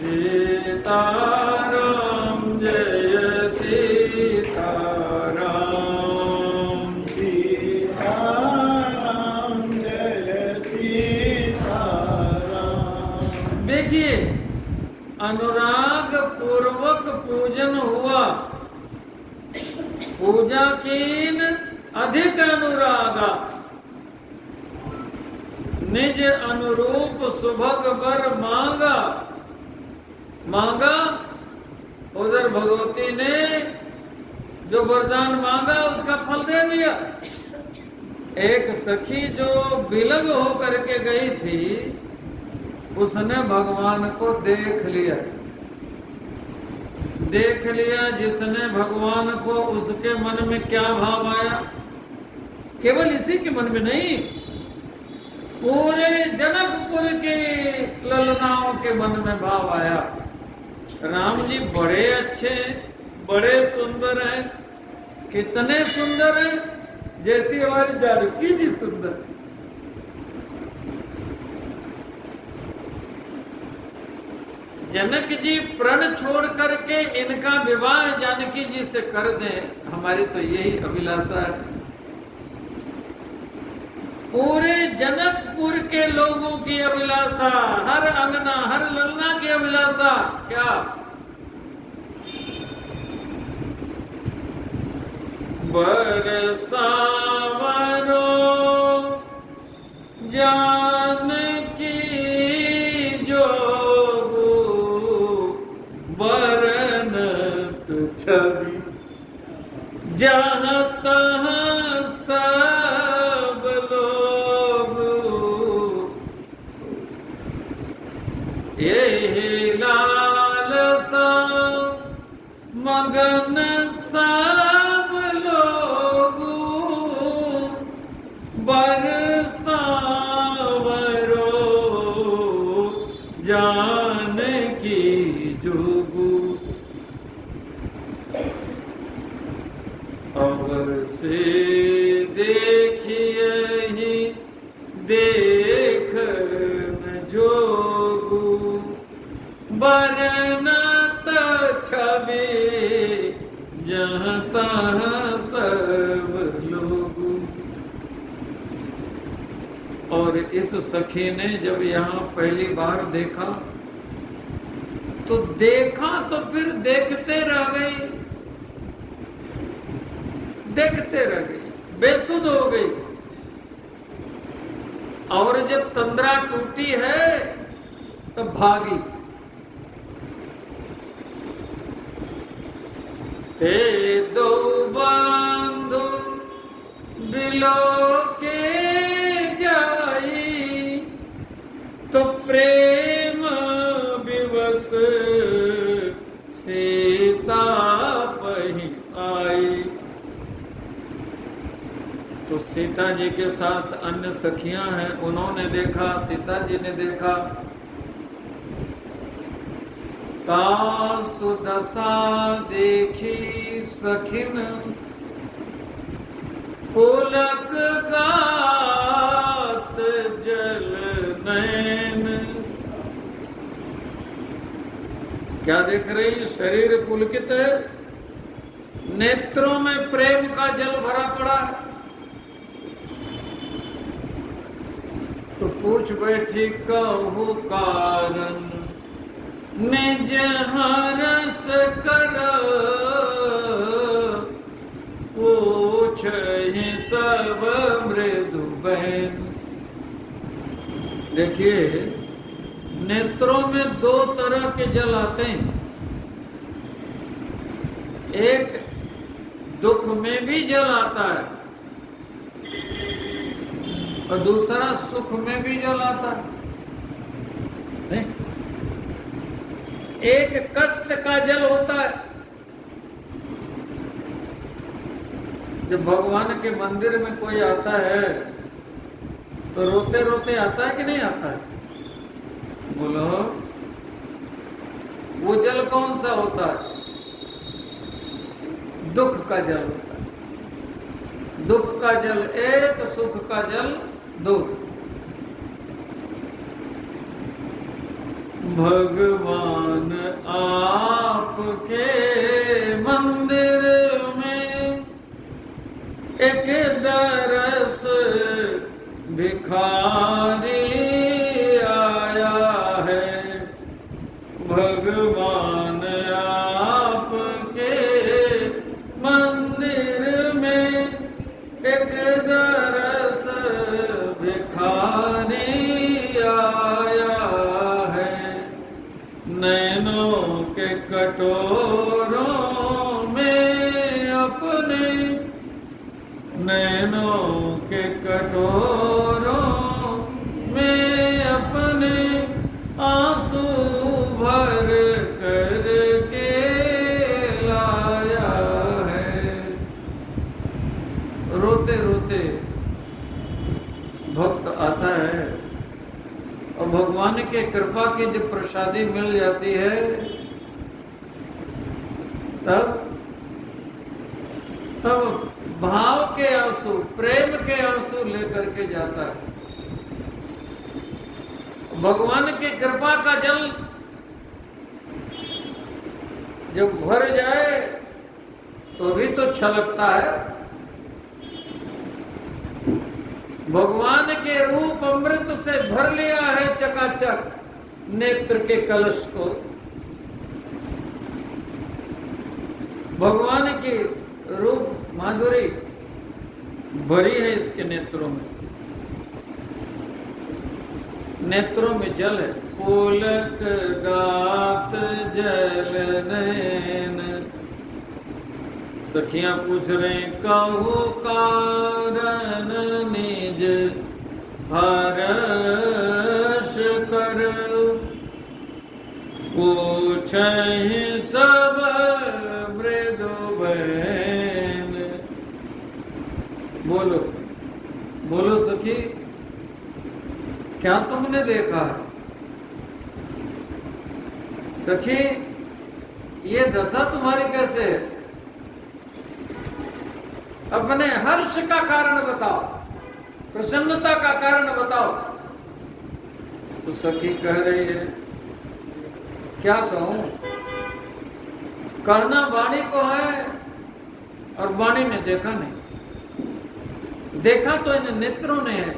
सीताराम जय सीताराम। सीताराम जय सीताराम। देखिए, अनुराग पूर्वक पूजन हुआ। पूजा कीन अधिक अनुरागा, निज अनुरूप सुभग बर मांगा। मांगा, उधर भगवती ने जो वरदान मांगा उसका फल दे दिया। एक सखी जो विलग होकर के गई थी, उसने भगवान को देख लिया। देख लिया जिसने भगवान को, उसके मन में क्या भाव आया? केवल इसी के मन में नहीं, पूरे जनकपुर के ललनाओं के मन में भाव आया। राम जी बड़े अच्छे, बड़े सुंदर हैं। कितने सुंदर हैं? जैसी हमारी जानकी जी सुंदर। जनक जी प्रण छोड़ करके इनका विवाह जानकी जी से कर दें, हमारी तो यही अभिलाषा है। पूरे जनकपुर के लोगों की अभिलाषा, हर अंगना हर ललना की अभिलाषा क्या? बरसावरो जानकी जोगु, बरनत छवि जहाँ तहाँ सब लोग। ये लालसा मगन सब लोग, बरसावरो जानकी जोगु। अवर से देखिए ही देख न जोगु, बरनत छवि जहाँ तहाँ सब लोग। और इस सखी ने जब यहाँ पहली बार देखा तो फिर देखते रह गई, देखते रह गई, बेसुध हो गई। और जब तंद्रा टूटी है तो भागी। ते दो बंधु बिलो के जाई, तो प्रेम विवश सीता पही आई। तो सीता जी के साथ अन्य सखियां हैं, उन्होंने देखा, सीता जी ने देखा। तासु दशा देखी सखिन, पुलक गात जल नैन। क्या देख रही? शरीर पुलकित है, नेत्रों में प्रेम का जल भरा पड़ा है। तो पूछ बैठी कहु कारण, निज हरस कर पूछ ही सब मृदु बहन। देखिए, नेत्रों में दो तरह के जल आते हैं। एक दुख में भी जल आता है और दूसरा सुख में भी जल आता है। नहीं? एक कष्ट का जल होता है। जब भगवान के मंदिर में कोई आता है तो रोते रोते आता है कि नहीं आता है? बोलो, वो जल कौन सा होता है? दुख का जल होता है। दुख का जल एक, सुख का जल दो। भगवान आपके मंदिर में एक दरस भिखारी आया है। भगवान आपके मंदिर में एक दरस भिखारी आया है। नैनों के कटोरों में अपने, नैनों के कटोरों में अपने आंसू भर कर के लाया है। रोते रोते भक्त आता है और भगवान के कृपा की जब प्रसादी मिल जाती है तब भाव के आंसू, प्रेम के आंसू लेकर के जाता है। भगवान की कृपा का जल जब भर जाए तो भी तो छलकता है। भगवान के रूप अमृत से भर लिया है चकाचक नेत्र के कलश को। भगवान की रूप माधुरी भरी है इसके नेत्रों में। नेत्रों में जल है। पुलक गात जल नैन। सखियां पूछ रहे कहु कारण निज हर्ष कर। पूछहि सब मृदु बहन। बोलो बोलो सखी, क्या तुमने देखा? सखी, ये दशा तुम्हारी कैसे है? अपने हर्ष का कारण बताओ, प्रसन्नता का कारण बताओ। तो सखी कह रही है, क्या कहूं? कहना वाणी को है और वाणी ने देखा नहीं। देखा तो इन नेत्रों ने है।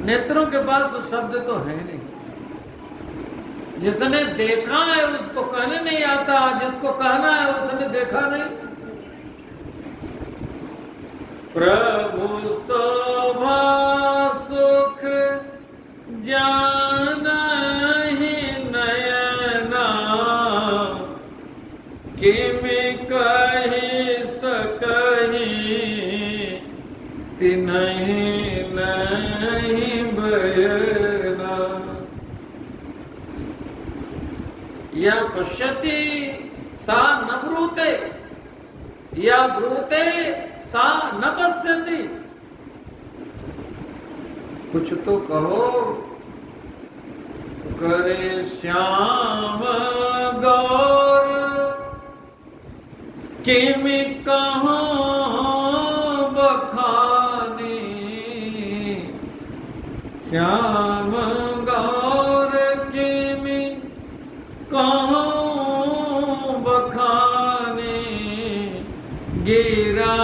नेत्रों के पास शब्द तो है नहीं। जिसने देखा है उसको कहने नहीं आता, जिसको कहना है उसने देखा नहीं। प्रभु शोभा सुख जानहि नयना। किमि कहि सकहि तिन्हि नहीं बयना। या पश्यति सा न ब्रूते, या ब्रूते सा न पश्यति। कुछ तो कहो। करे श्याम गौर किमि कहो बखानी। श्याम गौर किमि कहो बखानी। गिरा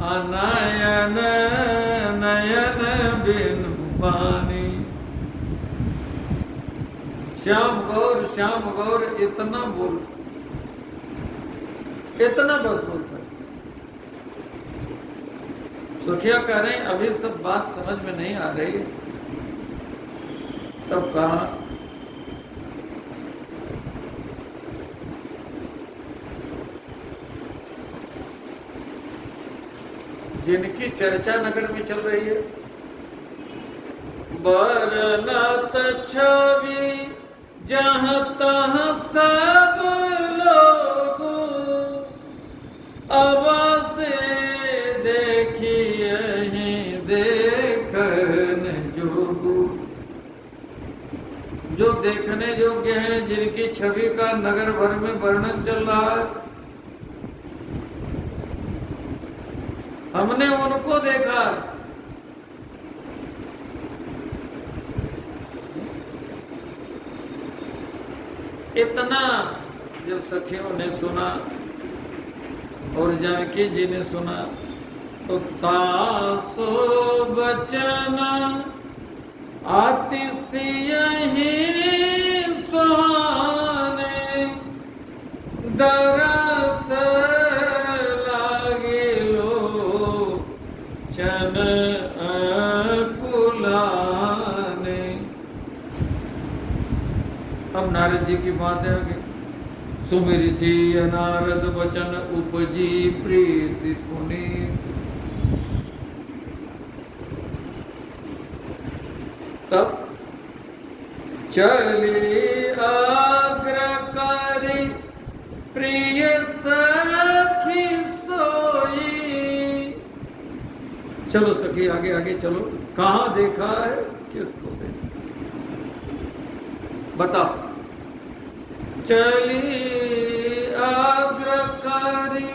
अनयन नयन बिनु पानी। श्याम गौर इतना बोल, इतना बस बोलता है। सुखिया कह रहे हैं अभी सब बात समझ में नहीं आ रही। तब कहा जिनकी चर्चा नगर में चल रही है, बरनत छवि जहाँ तहाँ सब लोग अवश्य देखिए देखन जोगु। जो देखने योग्य हैं, जिनकी छवि का नगर भर में वर्णन चल रहा है, हमने उनको देखा। इतना जब सखियों ने सुना और जानकी जी ने सुना तो तासो बचन अतिशय सुहाने दरस लागे लोचन कुलाने। अब नारद जी की बात है आगे। सुमिरि सी नारद वचन उपजी प्रीति पुनीत। तब चली आग्रकारी प्रिय सखी सोई। चलो सखी आगे आगे चलो, कहाँ देखा है, किसको देखा बताओ। चली आग्रकारी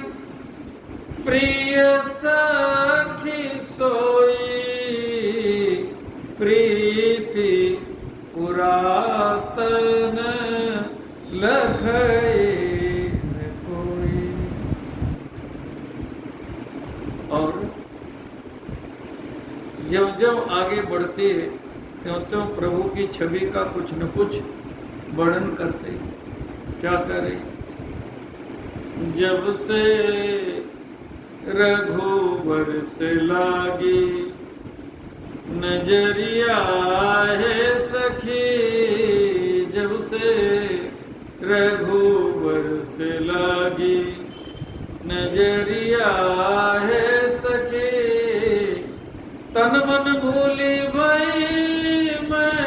प्रिय सखी सोई प्रीति पुरातन लखई कोई। और जब जब आगे बढ़ती है त्यों त्यों प्रभु की छवि का कुछ न कुछ वर्णन करते। क्या करे, जब से रघुवर से लागी नजरिया है सखी। जब से रघुवर से लागी नजरिया है सखी। तन मन भूली भई मैं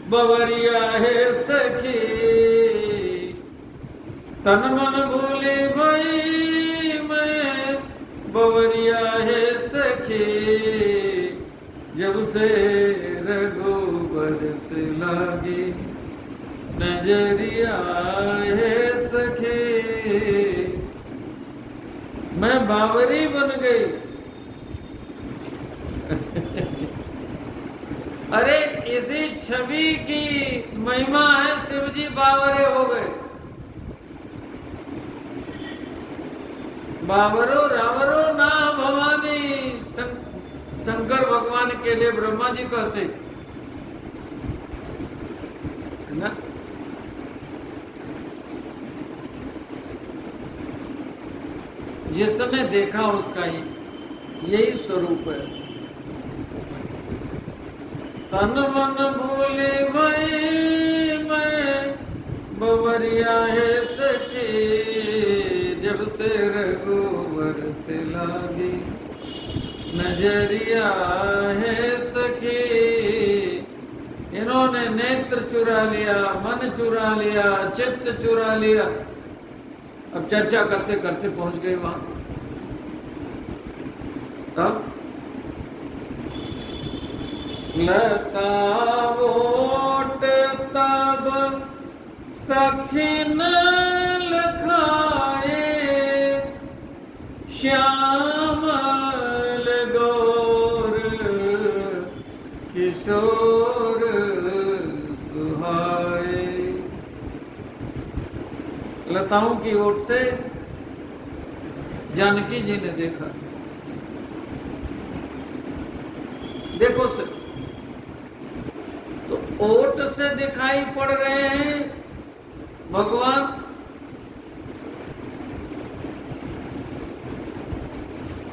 बवरिया है सखी। तन मन भूली भई मैं बवरिया है सखी। जब से रघुवर से लागी नजरिया है सखी। मैं बावरी बन गई। अरे इसी छवि की महिमा है, शिवजी बावरे हो गए। बावरो रावरो ना भवानी शंकर भगवान के लिए ब्रह्मा जी कहते ना। जिसने देखा उसका यही स्वरूप है। तन मन भूले मैं बवरिया है सखी। जब से रघुवर से लागी नजरिया है सखी। इन्होंने नेत्र चुरा लिया, मन चुरा लिया, चित्त चुरा लिया। अब चर्चा करते करते पहुंच गए वहां। तब लता वोट तब सखी न लखाए। श्यामल गौर किशोर सुहाए। लताओं की ओट से जानकी जी ने देखा। देखो से तो ओट से दिखाई पड़ रहे हैं भगवान।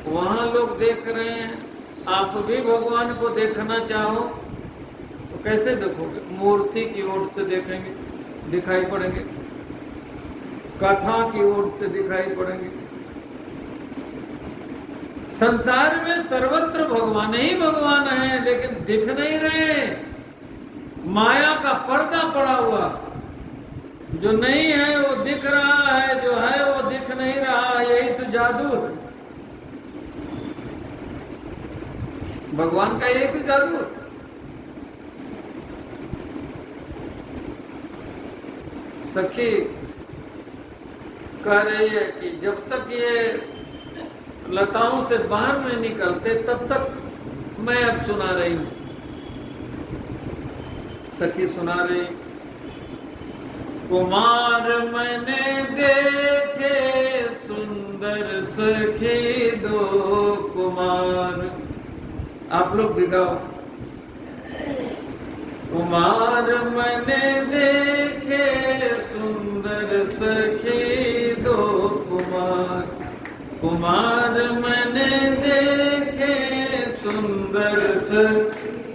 वहां लोग देख रहे हैं। आप भी भगवान को देखना चाहो तो कैसे देखोगे? मूर्ति की ओर से देखेंगे, दिखाई पड़ेंगे। कथा की ओर से दिखाई पड़ेंगे। संसार में सर्वत्र भगवान ही भगवान है, लेकिन दिख नहीं रहे। माया का पर्दा पड़ा हुआ। जो नहीं है वो दिख रहा है, जो है वो दिख नहीं रहा। यही तो जादू है भगवान का। यही तो जादू है। सखी कह रही है कि जब तक ये लताओं से बाहर नहीं निकलते तब तक मैं अब सुना रही हूं। सखी सुना रही कुमार मैंने देखे सुंदर सखी दो कुमार। आप लोग भी गाओ। कुमार मैंने देखे सुंदर सखी दो कुमार। कुमार मैंने देखे सुंदर सखी